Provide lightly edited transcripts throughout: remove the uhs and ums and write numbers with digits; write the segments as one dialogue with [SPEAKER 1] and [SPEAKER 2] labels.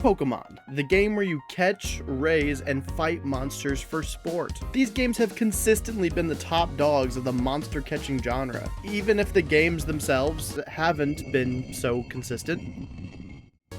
[SPEAKER 1] Pokemon, the game where you catch, raise, and fight monsters for sport. These games have consistently been the top dogs of the monster catching genre, even if the games themselves haven't been so consistent.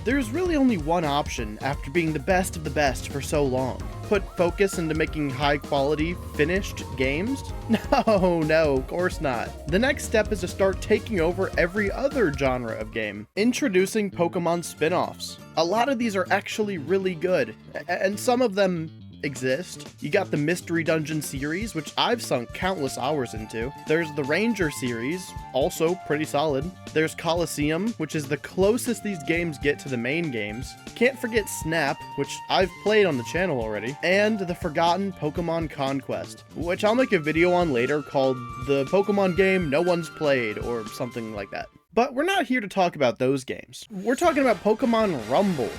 [SPEAKER 1] There's really only one option after being the best of the best for so long. Put focus into making high quality, finished games? No, of course not. The next step is to start taking over every other genre of game. Introducing Pokemon spin-offs. A lot of these are actually really good, and some of them exist. You got the Mystery Dungeon series, which I've sunk countless hours into. There's the Ranger series, also pretty solid. There's Coliseum, which is the closest these games get to the main games. Can't forget Snap, which I've played on the channel already. And the forgotten Pokemon Conquest, which I'll make a video on later called The Pokemon Game No One's Played, or something like that. But we're not here to talk about those games. We're talking about Pokemon Rumble.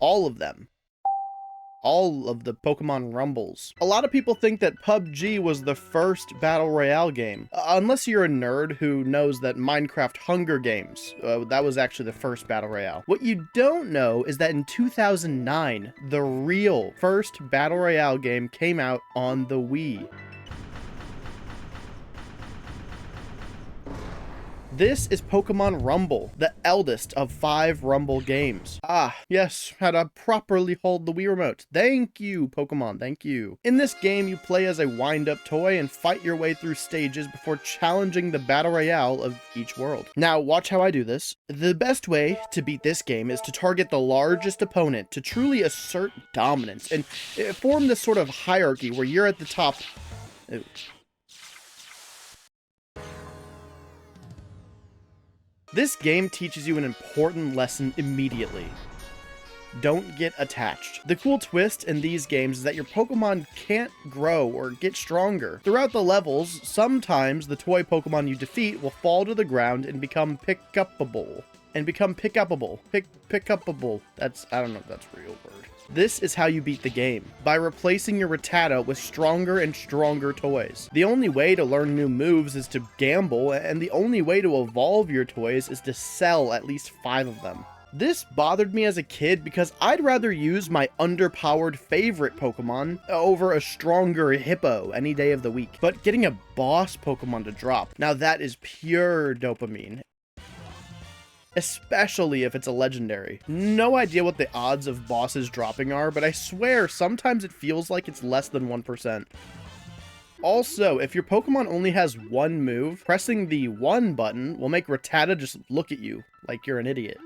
[SPEAKER 1] All of them. All of the Pokemon Rumbles. A lot of people think that PUBG was the first Battle Royale game. Unless you're a nerd who knows that Minecraft Hunger Games, that was actually the first Battle Royale. What you don't know is that in 2009, the real first Battle Royale game came out on the Wii. This is Pokemon Rumble, the eldest of 5 Rumble games. Ah, yes, how to properly hold the Wii remote. Thank you, Pokemon, thank you. In this game, you play as a wind-up toy and fight your way through stages before challenging the Battle Royale of each world. Now, watch how I do this. The best way to beat this game is to target the largest opponent to truly assert dominance and form this sort of hierarchy where you're at the top. Ooh. This game teaches you an important lesson immediately. Don't get attached. The cool twist in these games is that your Pokemon can't grow or get stronger. Throughout the levels, sometimes the toy Pokemon you defeat will fall to the ground and become pick-upable. Pick-upable. That's, I don't know if that's a real word. This is how you beat the game, by replacing your Rattata with stronger and stronger toys. The only way to learn new moves is to gamble, and the only way to evolve your toys is to sell at least 5 of them. This bothered me as a kid because I'd rather use my underpowered favorite Pokemon over a stronger hippo any day of the week. But getting a boss Pokemon to drop, now that is pure dopamine. Especially if it's a legendary. No idea what the odds of bosses dropping are, but I swear sometimes it feels like it's less than 1%. Also, if your Pokemon only has one move, pressing the 1 button will make Rattata just look at you like you're an idiot.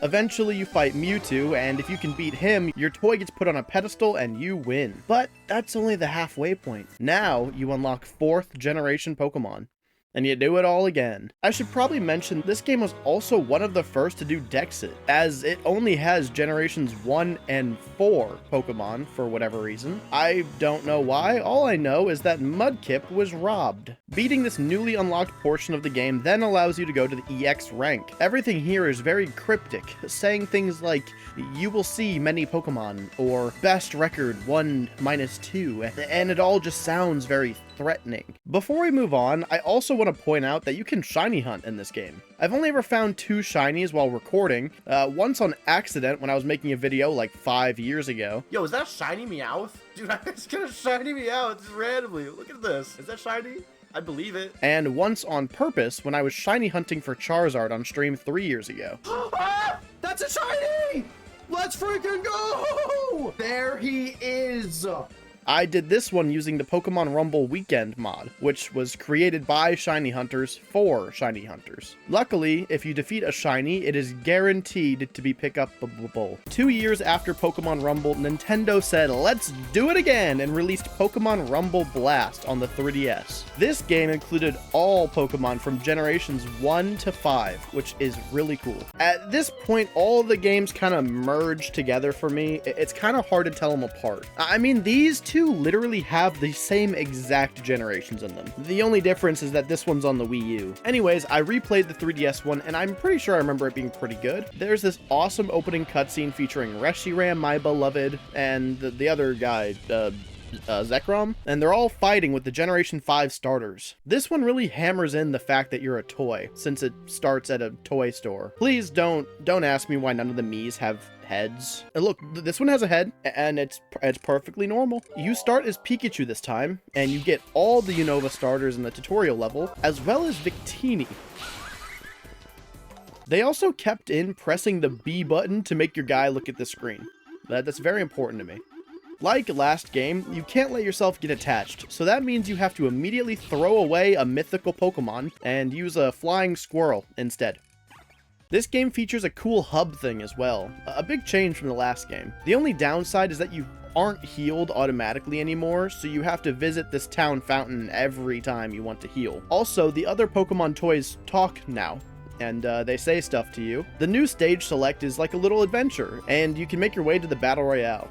[SPEAKER 1] Eventually you fight Mewtwo, and if you can beat him, your toy gets put on a pedestal and you win. But that's only the halfway point. Now you unlock 4th generation Pokemon. And you do it all again. I should probably mention this game was also one of the first to do Dexit, as it only has generations 1 and 4 Pokemon for whatever reason. I don't know why, all I know is that Mudkip was robbed. Beating this newly unlocked portion of the game then allows you to go to the EX rank. Everything here is very cryptic, saying things like, you will see many Pokemon, or best record 1-2, and it all just sounds very threatening. Before we move on, I also want to point out that you can shiny hunt in this game. I've only ever found 2 shinies while recording, once on accident when I was making a video like 5 years ago.
[SPEAKER 2] Yo, is that a shiny Meowth? Dude, I just got a shiny Meowth just randomly. Look at this. Is that shiny? I believe it.
[SPEAKER 1] And once on purpose when I was shiny hunting for Charizard on stream 3 years ago.
[SPEAKER 2] Ah, that's a shiny! Let's freaking go! There he is!
[SPEAKER 1] I did this one using the Pokemon Rumble Weekend mod, which was created by shiny hunters for shiny hunters. Luckily, if you defeat a shiny, it is guaranteed to be pick-upable. 2 years after Pokemon Rumble, Nintendo said, let's do it again, and released Pokemon Rumble Blast on the 3DS. This game included all Pokemon from generations 1 to 5, which is really cool. At this point, all the games kind of merged together for me. It's kind of hard to tell them apart. I mean, these two literally have the same exact generations in them. The only difference is that this one's on the Wii U. Anyways, I replayed the 3DS one, and I'm pretty sure I remember it being pretty good. There's this awesome opening cutscene featuring Reshiram, my beloved, and the other guy, Zekrom, and they're all fighting with the Generation 5 starters. This one really hammers in the fact that you're a toy, since it starts at a toy store. Please don't ask me why none of the Miis have heads. And look, this one has a head, and it's perfectly normal. You start as Pikachu this time, and you get all the Unova starters in the tutorial level, as well as Victini. They also kept in pressing the B button to make your guy look at the screen. That's very important to me. Like last game, you can't let yourself get attached, so that means you have to immediately throw away a mythical Pokemon and use a flying squirrel instead. This game features a cool hub thing as well, a big change from the last game. The only downside is that you aren't healed automatically anymore, so you have to visit this town fountain every time you want to heal. Also, the other Pokemon toys talk now, and they say stuff to you. The new stage select is like a little adventure, and you can make your way to the Battle Royale.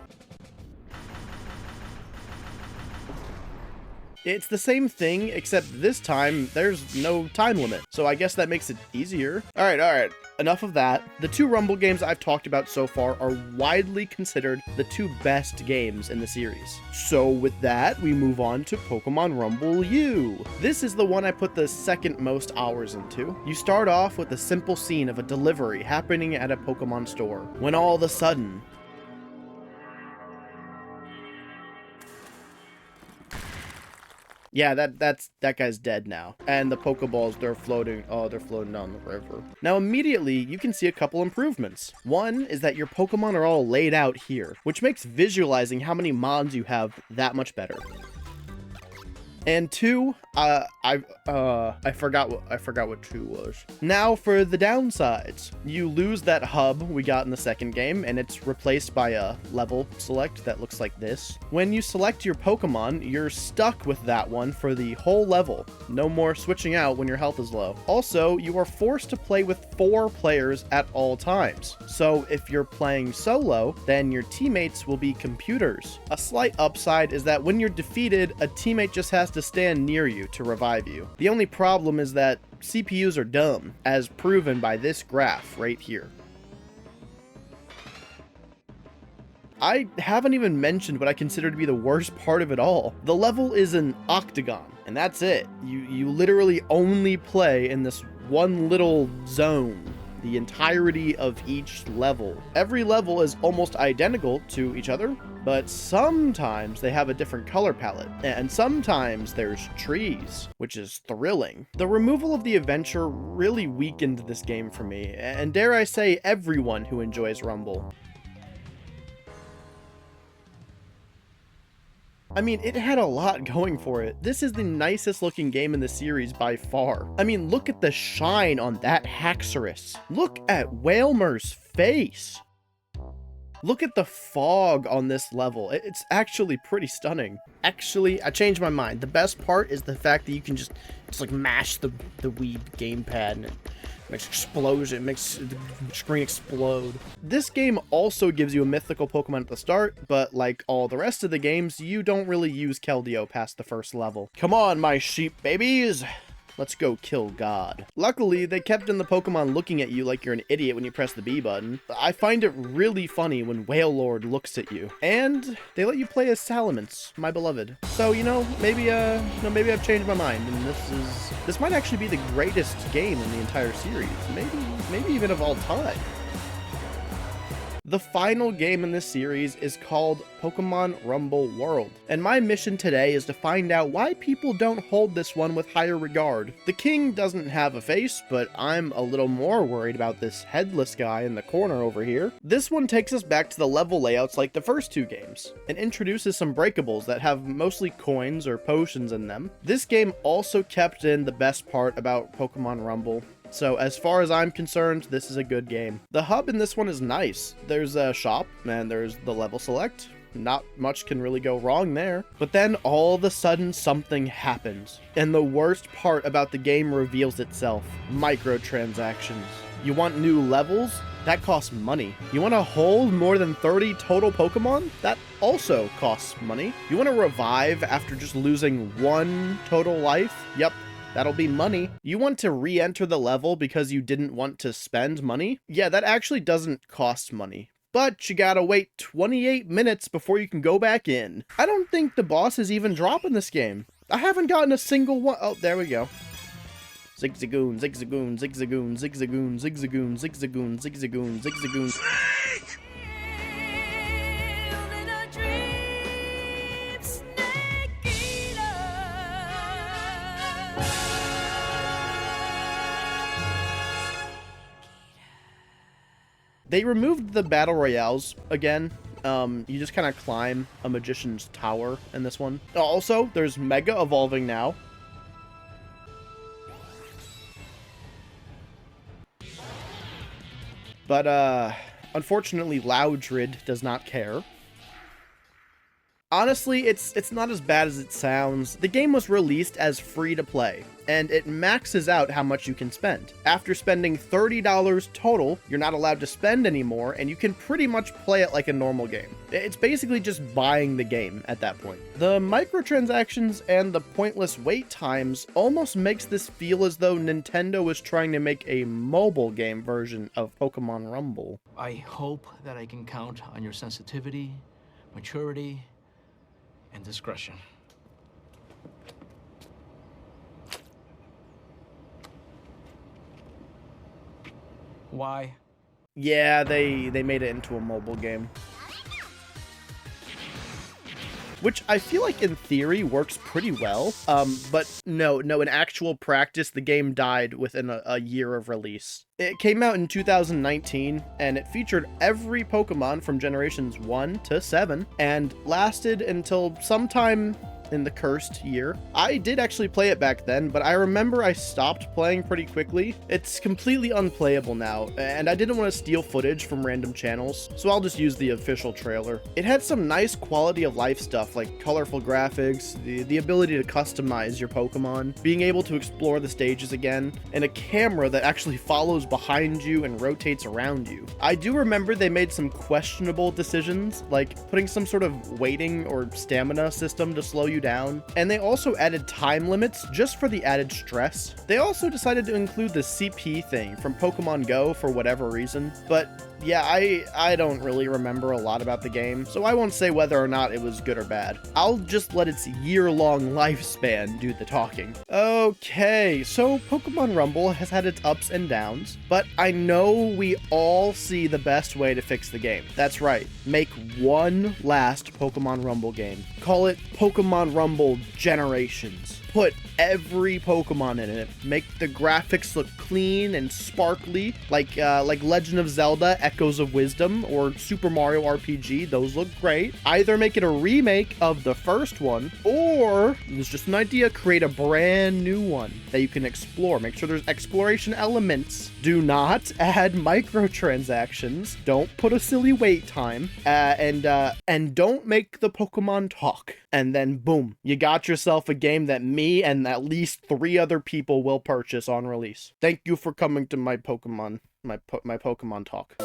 [SPEAKER 1] It's the same thing, except this time there's no time limit, so I guess that makes it easier. Alright, enough of that. The two Rumble games I've talked about so far are widely considered the two best games in the series. So with that, we move on to Pokemon Rumble U. This is the one I put the second most hours into. You start off with a simple scene of a delivery happening at a Pokemon store, when all of a sudden, yeah, that guy's dead now. And the Pokeballs, they're floating down the river. Now immediately, you can see a couple improvements. One is that your Pokemon are all laid out here, which makes visualizing how many mons you have that much better. And two, I forgot what two was. Now for the downsides. You lose that hub we got in the second game, and it's replaced by a level select that looks like this. When you select your Pokemon, you're stuck with that one for the whole level. No more switching out when your health is low. Also, you are forced to play with 4 players at all times. So if you're playing solo, then your teammates will be computers. A slight upside is that when you're defeated, a teammate just has to stand near you to revive you. The only problem is that CPUs are dumb, as proven by this graph right here. I haven't even mentioned what I consider to be the worst part of it all. The level is an octagon, and that's it. You literally only play in this one little zone the entirety of each level. Every level is almost identical to each other, but sometimes they have a different color palette, and sometimes there's trees, which is thrilling. The removal of the adventure really weakened this game for me, and dare I say everyone who enjoys Rumble. I mean, it had a lot going for it. This is the nicest looking game in the series by far. I mean, look at the shine on that Haxorus. Look at Wailmer's face. Look at the fog on this level. It's actually pretty stunning. Actually, I changed my mind. The best part is the fact that you can just like mash the Wii gamepad and it makes explosion. It makes the screen explode. This game also gives you a mythical Pokemon at the start, but like all the rest of the games, you don't really use Keldeo past the first level. Come on, my sheep babies. Let's go kill God. Luckily, they kept in the Pokemon looking at you like you're an idiot when you press the B button. I find it really funny when Wailord looks at you. And they let you play as Salamence, my beloved. So, maybe I've changed my mind, and this might actually be the greatest game in the entire series. Maybe even of all time. The final game in this series is called Pokemon Rumble World, and my mission today is to find out why people don't hold this one with higher regard. The king doesn't have a face, but I'm a little more worried about this headless guy in the corner over here. This one takes us back to the level layouts like the first two games, and introduces some breakables that have mostly coins or potions in them. This game also kept in the best part about Pokemon Rumble. So as far as I'm concerned, this is a good game. The hub in this one is nice. There's a shop, and there's the level select. Not much can really go wrong there. But then all of a sudden something happens. And the worst part about the game reveals itself. Microtransactions. You want new levels? That costs money. You want to hold more than 30 total Pokemon? That also costs money. You want to revive after just losing 1 total life? Yep. That'll be money. You want to re-enter the level because you didn't want to spend money? Yeah, that actually doesn't cost money. but you gotta wait 28 minutes before you can go back in. I don't think the bosses even drop in this game. I haven't gotten a single one. Oh, there we go. Zigzagoon, zigzagoon, zigzagoon, zigzagoon, zigzagoon, zigzagoon, zigzagoon, zigzagoon. They removed the battle royales again. You just kind of climb a magician's tower in this one. Also, there's Mega Evolving now. But, unfortunately, Loudred does not care. Honestly, it's not as bad as it sounds. The game was released as free to play, and it maxes out how much you can spend. After spending $30 total, you're not allowed to spend anymore, and you can pretty much play it like a normal game. It's basically just buying the game at that point. The microtransactions and the pointless wait times almost makes this feel as though Nintendo is trying to make a mobile game version of Pokemon Rumble.
[SPEAKER 3] I hope that I can count on your sensitivity, maturity, and discretion. Why?
[SPEAKER 1] Yeah, they made it into a mobile game. Which I feel like in theory works pretty well, but no, in actual practice, the game died within a year of release. It came out in 2019, and it featured every Pokemon from generations 1 to 7, and lasted until sometime in the cursed year. I did actually play it back then, but I remember I stopped playing pretty quickly. It's completely unplayable now, and I didn't want to steal footage from random channels, so I'll just use the official trailer. It had some nice quality of life stuff like colorful graphics, the ability to customize your Pokemon, being able to explore the stages again, and a camera that actually follows behind you and rotates around you. I do remember they made some questionable decisions, like putting some sort of waiting or stamina system to slow you down, and they also added time limits just for the added stress. They also decided to include the CP thing from Pokemon Go for whatever reason, but yeah, I don't really remember a lot about the game, so I won't say whether or not it was good or bad. I'll just let its year-long lifespan do the talking. Okay, so Pokemon Rumble has had its ups and downs, but I know we all see the best way to fix the game. That's right, make one last Pokemon Rumble game. Call it Pokemon Rumble Generations. Put every Pokemon in it. Make the graphics look clean and sparkly, like Legend of Zelda Echoes of Wisdom or Super Mario RPG. Those look great. Either make it a remake of the first one, or, it's just an idea, create a brand new one that you can explore. Make sure there's exploration elements. Do not add microtransactions. Don't put a silly wait time. And don't make the Pokemon talk. And then boom, you got yourself a game that me and at least 3 other people will purchase on release. Thank you for coming to my Pokemon talk.